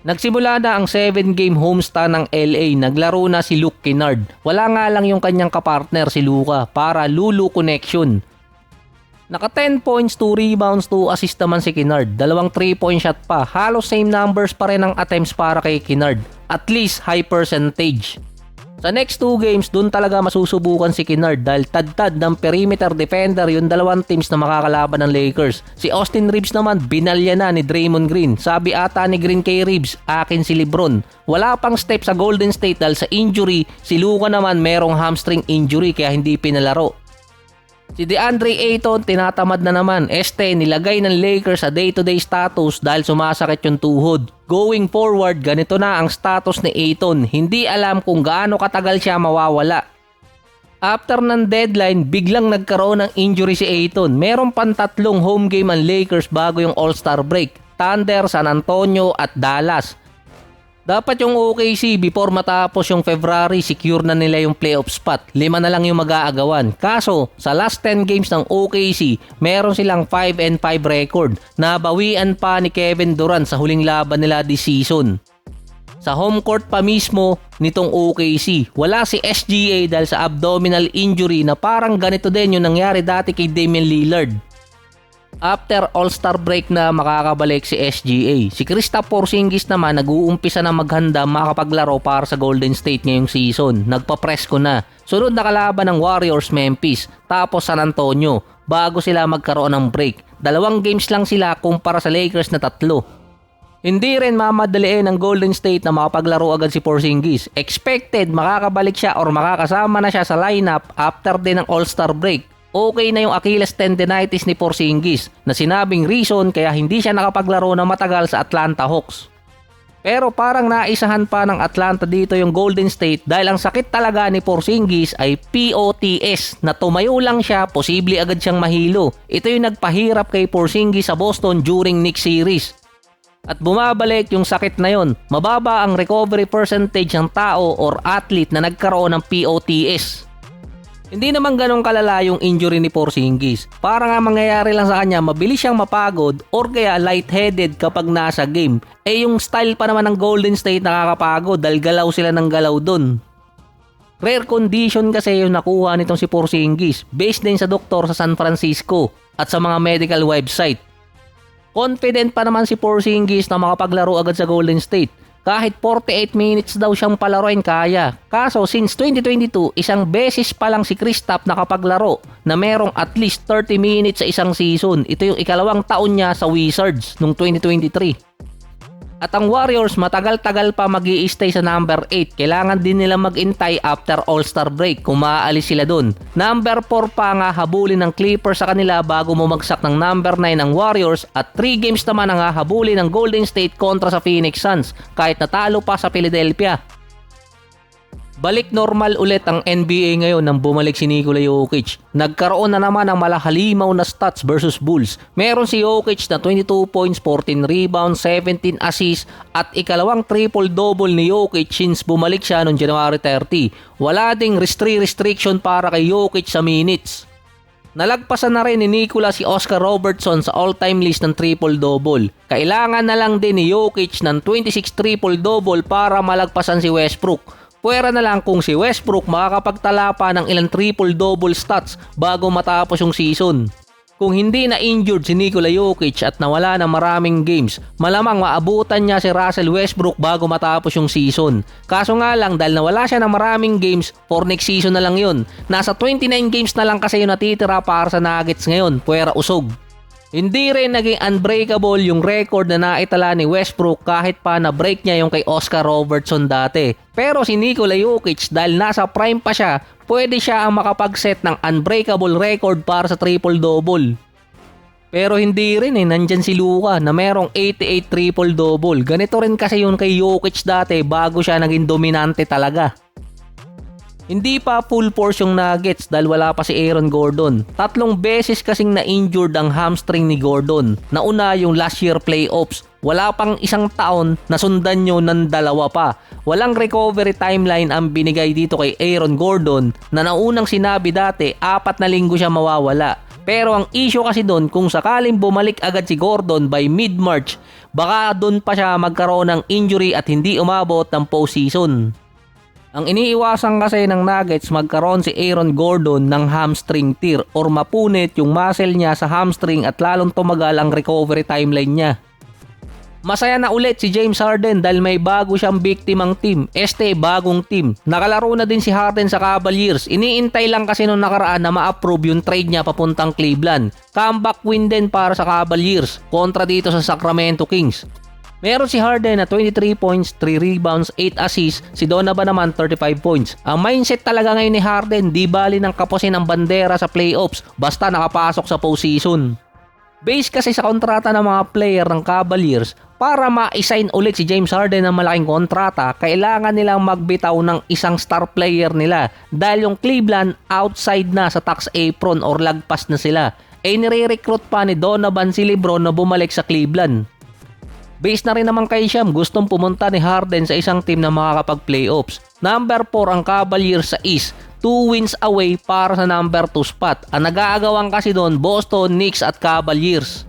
Nagsimula na ang 7-game homestand ng LA, naglaro na si Luke Kennard. Wala nga lang yung kanyang kapartner si Luka para Lulu connection. Naka 10 points, 2 rebounds, 2 assists naman si Kennard. Dalawang 3-point shot pa. Halos same numbers pa rin ang attempts para kay Kennard. At least high percentage. Sa next 2 games, dun talaga masusubukan si Kennard dahil tad-tad ng perimeter defender yung dalawang teams na makakalaban ng Lakers. Si Austin Reeves naman, binalya na ni Draymond Green. Sabi ata ni Green kay Reeves, akin si LeBron. Wala pang step sa Golden State dahil sa injury. Si Luka naman merong hamstring injury kaya hindi pinalaro. Si DeAndre Ayton tinatamad na naman. Nilagay ng Lakers sa day-to-day status dahil sumasakit yung tuhod. Going forward, ganito na ang status ni Ayton. Hindi alam kung gaano katagal siya mawawala. After ng deadline, biglang nagkaroon ng injury si Ayton. Meron pang 3 home game ang Lakers bago yung All-Star break. Thunder, San Antonio at Dallas. Dapat yung OKC before matapos yung February, secure na nila yung playoff spot. 5 na lang yung mag-aagawan. Kaso, sa last 10 games ng OKC, meron silang 5-5 record. Nabawian pa ni Kevin Durant sa huling laban nila this season. Sa home court pa mismo nitong OKC, wala si SGA dahil sa abdominal injury na parang ganito din yung nangyari dati kay Damian Lillard. After All-Star break na makakabalik si SGA. Si Kristaps Porzingis naman nag-uumpisa na maghanda makapaglaro para sa Golden State ngayong season. Nagpa-presko na. Sunod na kalaban ng Warriors Memphis, tapos San Antonio bago sila magkaroon ng break. 2 games lang sila kumpara sa Lakers na 3. Hindi rin mamadaliin ng Golden State na makapaglaro agad si Porzingis. Expected makakabalik siya or makakasama na siya sa lineup after din ng All-Star break. Okay na yung Achilles tendinitis ni Porzingis na sinabing reason kaya hindi siya nakapaglaro na matagal sa Atlanta Hawks. Pero parang naisahan pa ng Atlanta dito yung Golden State dahil ang sakit talaga ni Porzingis ay POTS na tumayo lang siya, posible agad siyang mahilo. Ito yung nagpahirap kay Porzingis sa Boston during Knicks series. At bumabalik yung sakit na yon. Mababa ang recovery percentage ng tao or athlete na nagkaroon ng POTS. Hindi naman ganun kalala yung injury ni Porzingis. Para nga mangyayari lang sa kanya, mabilis siyang mapagod or kaya lightheaded kapag nasa game. Yung style pa naman ng Golden State nakakapagod dahil galaw sila ng galaw dun. Rare condition kasi yung nakuha nitong si Porzingis based din sa doktor sa San Francisco at sa mga medical website. Confident pa naman si Porzingis na makapaglaro agad sa Golden State. Kahit 48 minutes daw siyang palaruin kaya. Kaso since 2022, isang beses pa lang si Kristaps nakapaglaro na merong at least 30 minutes sa isang season. Ito yung ikalawang taon niya sa Wizards noong 2023. At ang Warriors matagal-tagal pa mag-i-stay sa number 8. Kailangan din nila mag-intay after All-Star break kung maaalis sila dun. Number 4 pa nga habulin ng Clippers sa kanila bago bumagsak ng number 9 ang Warriors at 3 games naman ang hahabulin ng Golden State kontra sa Phoenix Suns kahit natalo pa sa Philadelphia. Balik normal ulit ang NBA ngayon nang bumalik si Nikola Jokic. Nagkaroon na naman ng malahalimaw na stats versus Bulls. Meron si Jokic na 22 points, 14 rebounds, 17 assists at ikalawang triple-double ni Jokic since bumalik siya noong January 30. Wala ding restriction para kay Jokic sa minutes. Nalagpasan na rin ni Nikola si Oscar Robertson sa all-time list ng triple-double. Kailangan na lang din ni Jokic ng 26 triple-double para malagpasan si Westbrook. Pwera na lang kung si Westbrook makakapagtala pa ng ilang triple-double stats bago matapos yung season. Kung hindi na injured si Nikola Jokic at nawala ng maraming games, malamang maabutan niya si Russell Westbrook bago matapos yung season. Kaso nga lang dahil nawala siya ng maraming games, for next season na lang yun. Nasa 29 games na lang kasi yung natitira para sa Nuggets ngayon, pwera usog. Hindi rin naging unbreakable yung record na naitala ni Westbrook kahit pa na-break niya yung kay Oscar Robertson dati. Pero si Nikola Jokic dahil nasa prime pa siya, pwede siya ang makapag-set ng unbreakable record para sa triple-double. Pero hindi rin nandyan si Luka na merong 88 triple-double. Ganito rin kasi yun kay Jokic dati bago siya naging dominante talaga. Hindi pa full force yung Nuggets dahil wala pa si Aaron Gordon. 3 beses kasing na-injured ang hamstring ni Gordon. Nauna yung last year playoffs. Wala pang 1 taon na sundan nyo ng 2 pa. Walang recovery timeline ang binigay dito kay Aaron Gordon na naunang sinabi dati 4 na linggo siya mawawala. Pero ang issue kasi doon, kung sakaling bumalik agad si Gordon by mid-March, baka doon pa siya magkaroon ng injury at hindi umabot ng postseason. Ang iniiwasan kasi ng Nuggets magkaroon si Aaron Gordon ng hamstring tear or mapunit yung muscle niya sa hamstring at lalong tumagal ang recovery timeline niya. Masaya na ulit si James Harden dahil may bago siyang biktimang team. Bagong team. Nakalaro na din si Harden sa Cavaliers. Iniintay lang kasi nung nakaraan na ma-approve yung trade niya papuntang Cleveland. Comeback win din para sa Cavaliers kontra dito sa Sacramento Kings. Meron si Harden na 23 points, 3 rebounds, 8 assists. Si Donovan naman 35 points. Ang mindset talaga ngayon ni Harden, di bali ng kapusin ng bandera sa playoffs basta nakapasok sa postseason. Based kasi sa kontrata ng mga player ng Cavaliers, para ma-sign ulit si James Harden ng malaking kontrata, kailangan nilang magbitaw ng isang star player nila dahil yung Cleveland outside na sa tax apron or lagpas na sila. Nire-recruit pa ni Donovan si LeBron na bumalik sa Cleveland. Based na rin naman kay Sham, gustong pumunta ni Harden sa isang team na makakapag-playoffs. Number 4 ang Cavaliers sa East, 2 wins away para sa number 2 spot. Ang nag-aagawan kasi doon, Boston, Knicks at Cavaliers.